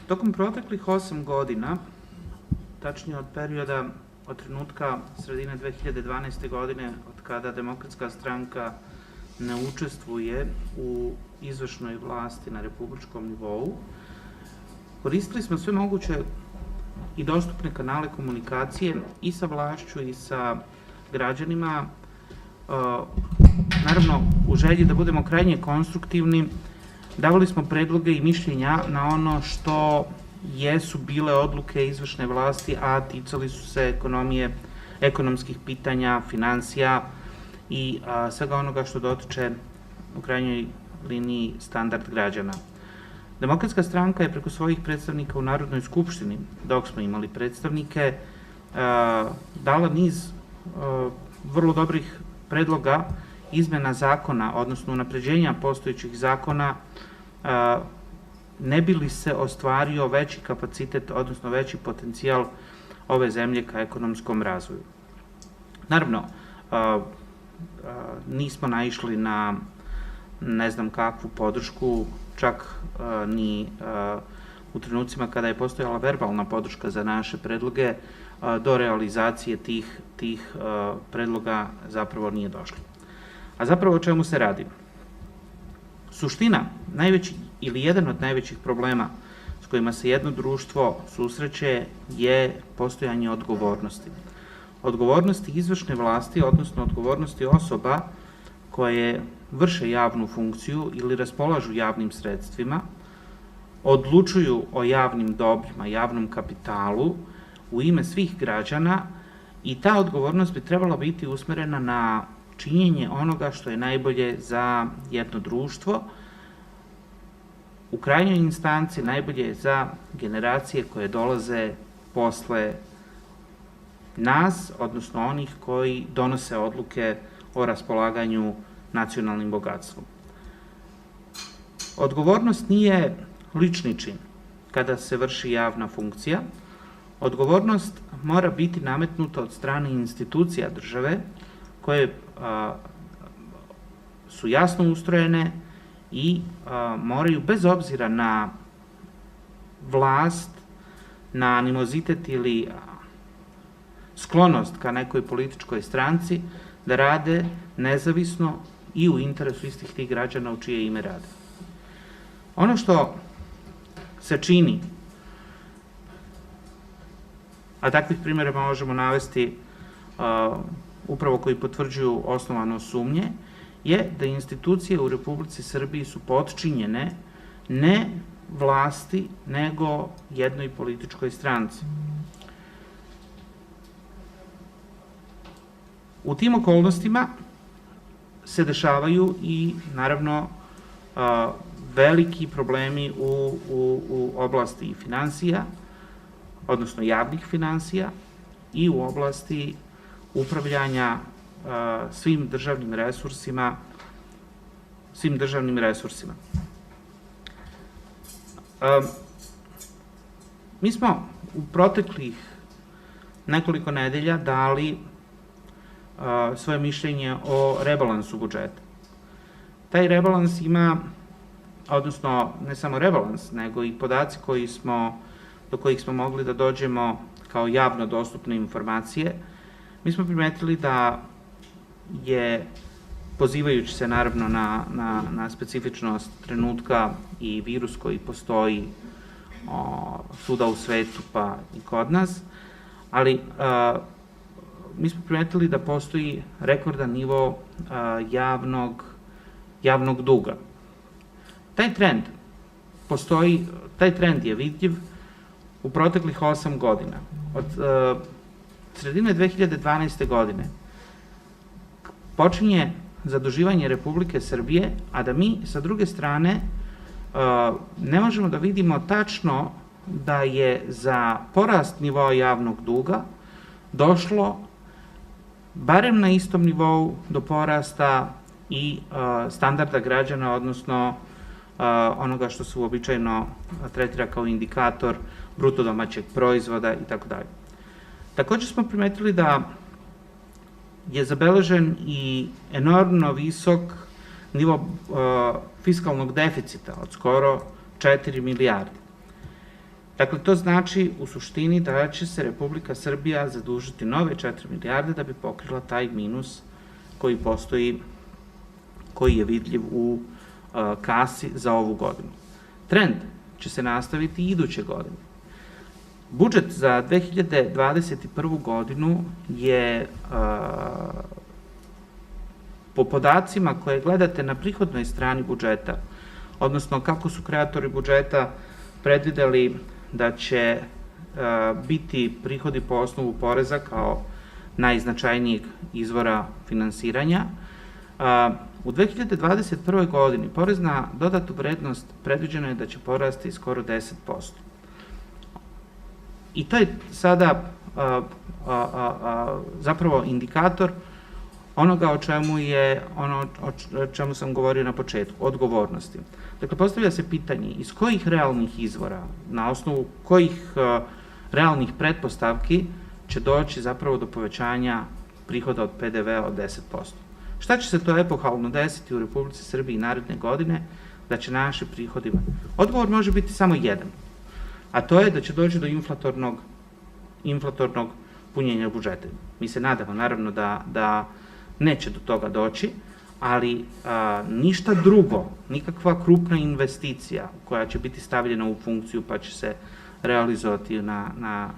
Tokom proteklih 8 godina, tačnije od trenutka sredine 2012. godine, od kada Demokratska stranka ne učestvuje u izvršnoj vlasti na republičkom nivou, koristili smo sve moguće i dostupne kanale komunikacije i sa vlašću i sa građanima, naravno u želji da budemo krajnje konstruktivni. Davali smo predloge i mišljenja na ono što jesu bile odluke izvršne vlasti, a ticali su se ekonomije, ekonomskih pitanja, finansija i svega onoga što dotiče u krajnjoj liniji standard građana. Demokratska stranka je preko svojih predstavnika u Narodnoj skupštini, dok smo imali predstavnike, dala niz vrlo dobrih predloga izmena zakona, odnosno unapređenja postojećih zakona, ne bi li se ostvario veći kapacitet, odnosno veći potencijal ove zemlje ka ekonomskom razvoju. Naravno, nismo naišli na ne znam kakvu podršku, čak ni u trenucima kada je postojala verbalna podrška za naše predloge, do realizacije tih predloga zapravo nije došlo. A zapravo o čemu se radi? Suština, najveći ili jedan od najvećih problema s kojima se jedno društvo susreće je postojanje odgovornosti. Odgovornosti izvršne vlasti, odnosno odgovornosti osoba koje vrše javnu funkciju ili raspolažu javnim sredstvima, odlučuju o javnim dobrima, javnom kapitalu u ime svih građana i ta odgovornost bi trebala biti usmerena na činjenje onoga što je najbolje za jedno društvo, u krajnjoj instanci najbolje za generacije koje dolaze posle nas, odnosno onih koji donose odluke o raspolaganju nacionalnim bogatstvom. Odgovornost nije lični čin kada se vrši javna funkcija. Odgovornost mora biti nametnuta od strane institucija države koje su jasno ustrojene i moraju, bez obzira na vlast, na animozitet ili sklonost ka nekoj političkoj stranci, da rade nezavisno i u interesu istih tih građana u čije ime rade. Ono što se čini, a takvih primjera možemo navesti upravo koji potvrđuju osnovano sumnje, je da institucije u Republici Srbiji su potčinjene ne vlasti, nego jednoj političkoj stranci. U tim okolnostima se dešavaju i, naravno, veliki problemi u oblasti finansija, odnosno javnih finansija, i u oblasti upravljanja svim državnim resursima. Mi smo u proteklih nekoliko nedelja dali svoje mišljenje o rebalansu budžeta. Taj rebalans ima, odnosno ne samo rebalans, nego i podaci do kojih smo mogli da dođemo kao javno dostupne informacije. Mi smo primetili da je, pozivajući se naravno na specifičnost trenutka i virus koji postoji svuda u svetu pa i kod nas, ali mi smo primetili da postoji rekordan nivo javnog duga. Taj trend je vidljiv u proteklih 8 godina. Od sredine 2012. godine počinje zaduživanje Republike Srbije, a da mi sa druge strane ne možemo da vidimo tačno da je za porast nivoa javnog duga došlo barem na istom nivou do porasta i standarda građana, odnosno onoga što se uobičajeno tretira kao indikator bruto domaćeg proizvoda itd. Takođe smo primetili da je zabeležen i enormno visok nivo fiskalnog deficita od skoro 4 milijarde. Dakle, to znači u suštini da će se Republika Srbija zadužiti nove 4 milijarde da bi pokrila taj minus koji postoji, koji je vidljiv u kasi za ovu godinu. Trend će se nastaviti i iduće godine. Budžet za 2021. godinu je, po podacima koje gledate na prihodnoj strani budžeta, odnosno kako su kreatori budžeta predvideli da će biti prihodi po osnovu poreza kao najznačajnijeg izvora finansiranja, u 2021. godini porez na dodatu vrednost predviđeno je da će porasti skoro 10%. I to je sada zapravo indikator onoga o čemu sam govorio na početku, odgovornosti. Dakle, postavlja se pitanje iz kojih realnih izvora, na osnovu kojih realnih pretpostavki će doći zapravo do povećanja prihoda od PDV-a od 10%. Šta će se to epohalno desiti u Republici Srbiji naredne godine, da će naši prihodi... Odgovor može biti samo jedan, a to je da će doći do inflatornog punjenja budžeta. Mi se nadamo, naravno, da neće do toga doći, ali ništa drugo, nikakva krupna investicija koja će biti stavljena u funkciju pa će se realizovati na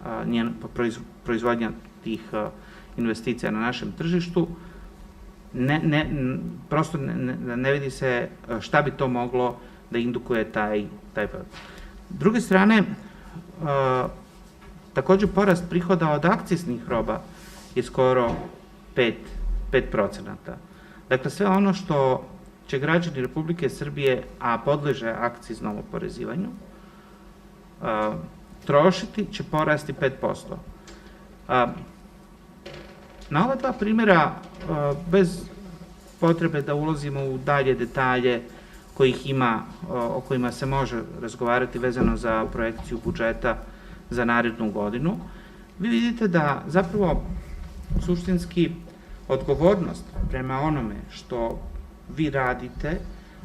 proizvodnja tih investicija na našem tržištu, prosto ne vidi se šta bi to moglo da indukuje taj projekt. S druge strane, takođe porast prihoda od akciznih roba je skoro 5%. Dakle, sve ono što će građani Republike Srbije, a podleže akciznom oporezivanju, trošiti će porasti 5%. Na ova dva primjera, bez potrebe da ulazimo u dalje detalje kojih ima, o kojima se može razgovarati vezano za projekciju budžeta za narednu godinu, vi vidite da zapravo suštinski odgovornost prema onome što vi radite,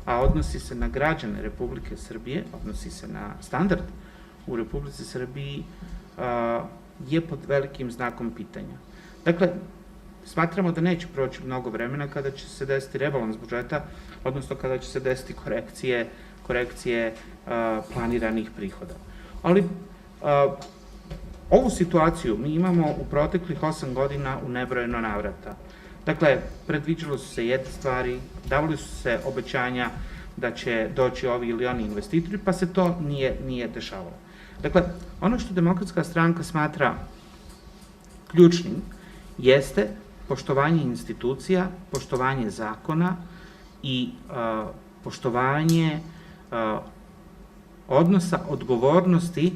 a odnosi se na građane Republike Srbije, odnosi se na standard u Republici Srbiji, je pod velikim znakom pitanja. Dakle, smatramo da neće proći mnogo vremena kada će se desiti rebalans budžeta, odnosno kada će se desiti korekcije planiranih prihoda. Ali ovu situaciju mi imamo u proteklih 8 godina u nebrojeno navrata. Dakle, predviđalo su se jedne stvari, davali su se obećanja da će doći ovi ili oni investitori, pa se to nije dešavalo. Dakle, ono što Demokratska stranka smatra ključnim jeste poštovanje institucija, poštovanje zakona i poštovanje odnosa odgovornosti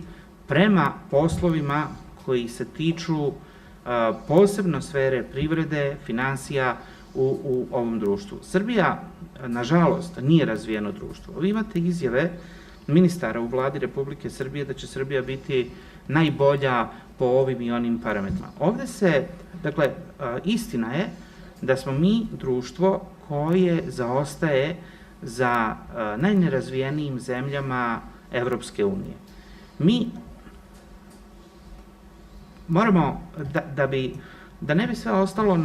prema poslovima koji se tiču posebno sfere privrede, finansija u ovom društvu. Srbija, nažalost, nije razvijeno društvo. Vi imate izjave ministara u vladi Republike Srbije da će Srbija biti najbolja po ovim i onim parametrima. Ovde se, dakle, istina je da smo mi društvo koje zaostaje za najnerazvijenijim zemljama Evropske unije. Mi moramo, da ne bi sve ostalo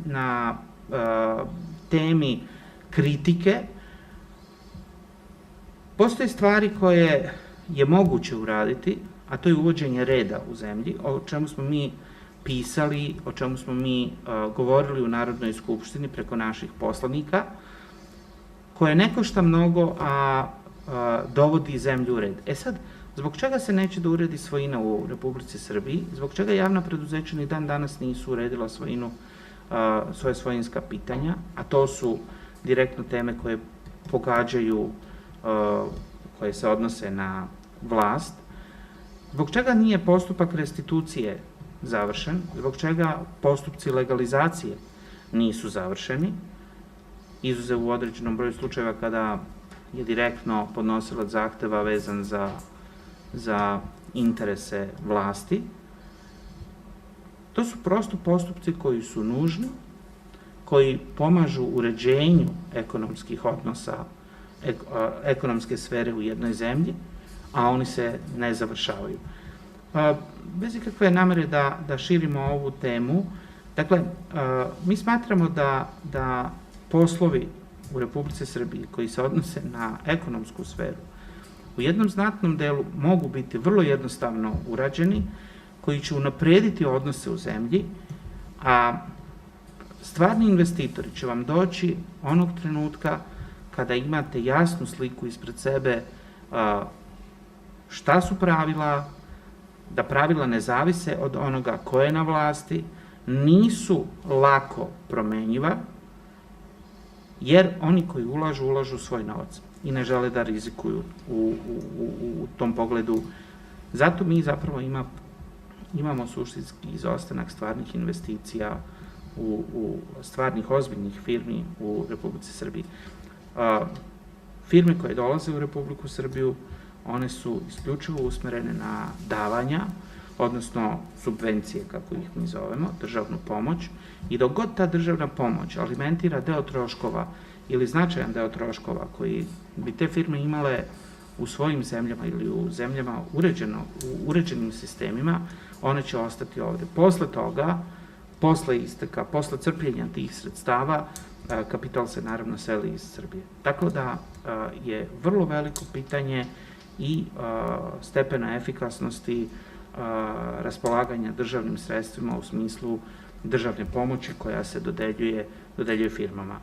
na temi kritike, postoje stvari koje je moguće uraditi, a to je uvođenje reda u zemlji, o čemu smo mi pisali, o čemu smo mi govorili u Narodnoj skupštini preko naših poslanika, koje ne košta mnogo, a dovodi zemlju u red. Sad, zbog čega se neće da uredi svojina u Republici Srbiji, zbog čega javna preduzeća ni dan danas nisu uredila svoje svojinska pitanja, a to su direktno teme koje pogađaju, koje se odnose na vlast, zbog čega nije postupak restitucije završen, zbog čega postupci legalizacije nisu završeni, izuzev u određenom broju slučajeva kada je direktno podnosilac zahteva vezan za interese vlasti. To su prosto postupci koji su nužni, koji pomažu uređenju ekonomskih odnosa, ekonomske sfere u jednoj zemlji, a oni se ne završavaju. Bez ikakve namere da širimo ovu temu, dakle, mi smatramo da poslovi u Republici Srbiji koji se odnose na ekonomsku sferu u jednom znatnom delu mogu biti vrlo jednostavno urađeni, koji će unaprediti odnose u zemlji, a stvarni investitori će vam doći onog trenutka kada imate jasnu sliku ispred sebe šta su pravila, da pravila ne zavise od onoga ko je na vlasti, nisu lako promenjiva, jer oni koji ulažu svoj novac i ne žele da rizikuju u tom pogledu. Zato mi zapravo imamo suštinski izostanak stvarnih investicija u stvarnih ozbiljnih firmi u Republici Srbiji. Firme koje dolaze u Republiku Srbiju, one su isključivo usmerene na davanja, odnosno subvencije, kako ih mi zovemo, državnu pomoć, i dok god ta državna pomoć alimentira deo troškova ili značajan deo troškova koji bi te firme imale u svojim zemljama ili u zemljama uređenim sistemima, one će ostati ovde. Posle toga, posle isteka, posle crpljenja tih sredstava, kapital se naravno seli iz Srbije. Tako da je vrlo veliko pitanje i stepena efikasnosti raspolaganja državnim sredstvima u smislu državne pomoći koja se dodeljuje firmama.